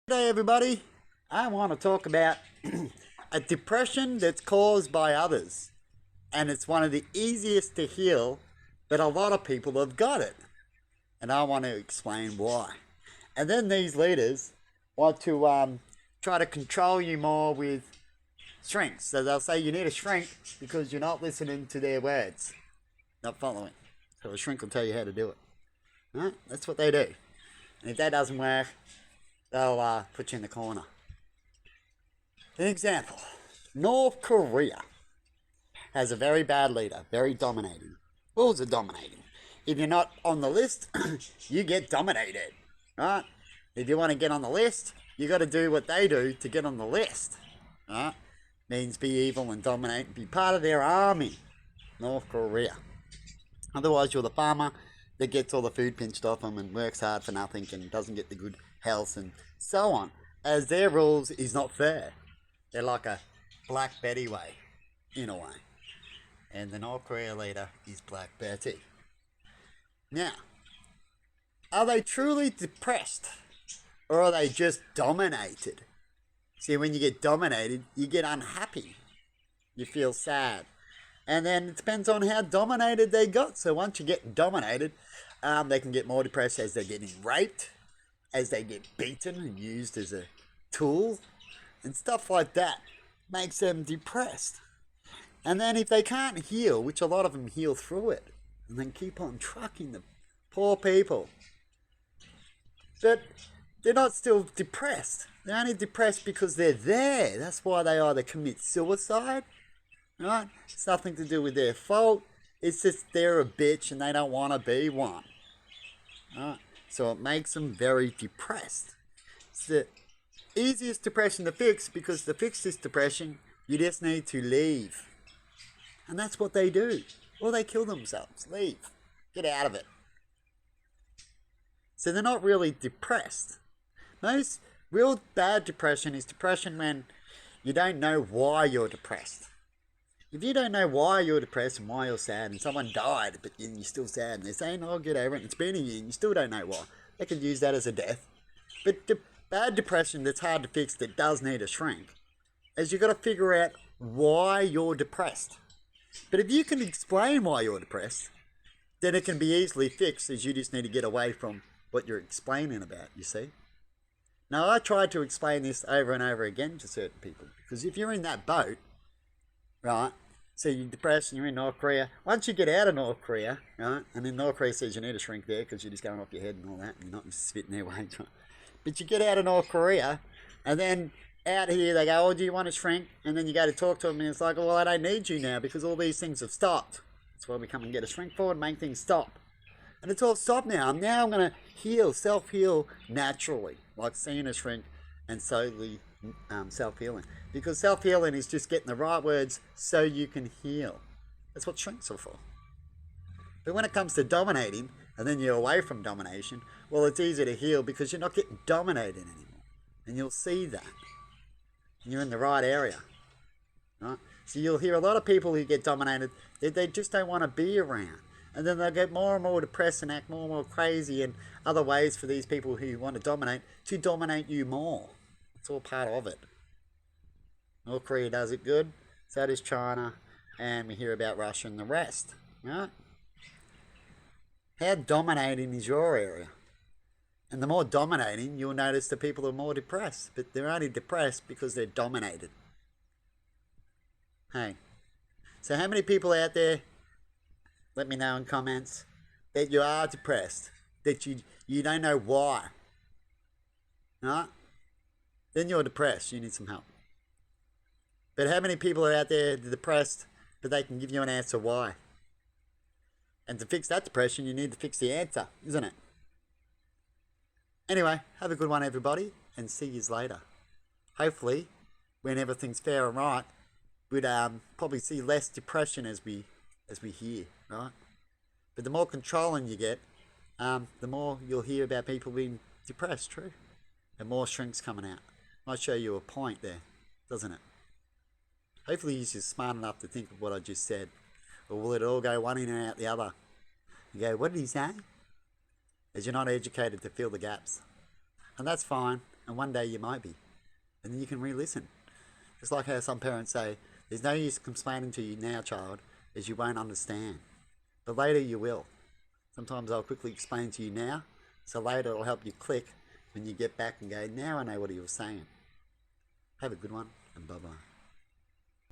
G'day everybody. I want to talk about a depression that's caused by others. And it's one of the easiest to heal, but a lot of people have got it. And I want to explain why. And then these leaders want to try to control you more with shrinks. So they'll say you need a shrink because you're not listening to their words, not following. So a shrink will tell you how to do it. Right? That's what they do. And if that doesn't work, they'll put you in the corner. An example, North Korea has a very bad leader, very dominating. Rules are dominating. If you're not on the list, you get dominated, right? If you want to get on the list, you got to do what they do to get on the list, right? Means be evil and dominate, be part of their army, North Korea. Otherwise, you're the farmer that gets all the food pinched off them and works hard for nothing and doesn't get the good health and so on, as their rules is not fair. They're like a Black Betty way, in a way. And the North Korea leader is Black Betty. Now, are they truly depressed? Or are they just dominated? See, when you get dominated, you get unhappy. You feel sad. And then it depends on how dominated they got. So once you get dominated, they can get more depressed as they're getting raped, as they get beaten and used as a tool, and stuff like that makes them depressed. And then if they can't heal, which a lot of them heal through it, and then keep on trucking the poor people, but they're not still depressed. They're only depressed because they're there. That's why they either commit suicide, right? It's nothing to do with their fault. It's just they're a bitch and they don't want to be one. Right? So it makes them very depressed. It's the easiest depression to fix because to fix this depression, you just need to leave. And that's what they do. Or they kill themselves. Leave. Get out of it. So they're not really depressed. Most real bad depression is depression when you don't know why you're depressed. If you don't know why you're depressed and why you're sad, and someone died, but you're still sad, and they're saying, oh, get over it, and it's been a year, and you still don't know why, they could use that as a death. But bad depression that's hard to fix, that does need a shrink, is you've got to figure out why you're depressed. But if you can explain why you're depressed, then it can be easily fixed, as you just need to get away from what you're explaining about, you see. Now, I tried to explain this over and over again to certain people, because if you're in that boat, right, so you're depressed and you're in North Korea. Once you get out of North Korea, right, and then North Korea says you need a shrink there because you're just going off your head and all that, and you're not spitting their weight. Right? But you get out of North Korea, and then out here they go, oh, do you want a shrink? And then you go to talk to them, and it's like, well, I don't need you now because all these things have stopped. That's why we come and get a shrink for and make things stop. And it's all stopped now. I'm going to heal, self-heal naturally, like seeing a shrink and slowly self-healing. Because self-healing is just getting the right words so you can heal. That's what shrinks are for. But when it comes to dominating, and then you're away from domination, well, it's easy to heal because you're not getting dominated anymore. And you'll see that. And you're in the right area. Right? So you'll hear a lot of people who get dominated, they just don't want to be around. And then they'll get more and more depressed and act more and more crazy and other ways for these people who want to dominate you more. It's all part of it. North Korea does it good, so does China, and we hear about Russia and the rest, right? How dominating is your area? And the more dominating, you'll notice the people are more depressed, but they're only depressed because they're dominated. Hey, so how many people out there, let me know in comments, that you are depressed, that you don't know why, right? Then you're depressed, you need some help. But how many people are out there depressed, but they can give you an answer why? And to fix that depression, you need to fix the answer, isn't it? Anyway, have a good one, everybody, and see you later. Hopefully, when everything's fair and right, we'd probably see less depression as we hear, right? But the more controlling you get, the more you'll hear about people being depressed, true? And more shrinks coming out. Might show you a point there, doesn't it? Hopefully you're just smart enough to think of what I just said. Or will it all go one in and out the other? You go, what did he say? As you're not educated to fill the gaps. And that's fine. And one day you might be. And then you can re-listen. Just like how some parents say, there's no use complaining to you now, child, as you won't understand. But later you will. Sometimes I'll quickly explain to you now, so later it'll help you click when you get back and go, now I know what he was saying. Have a good one, and bye-bye.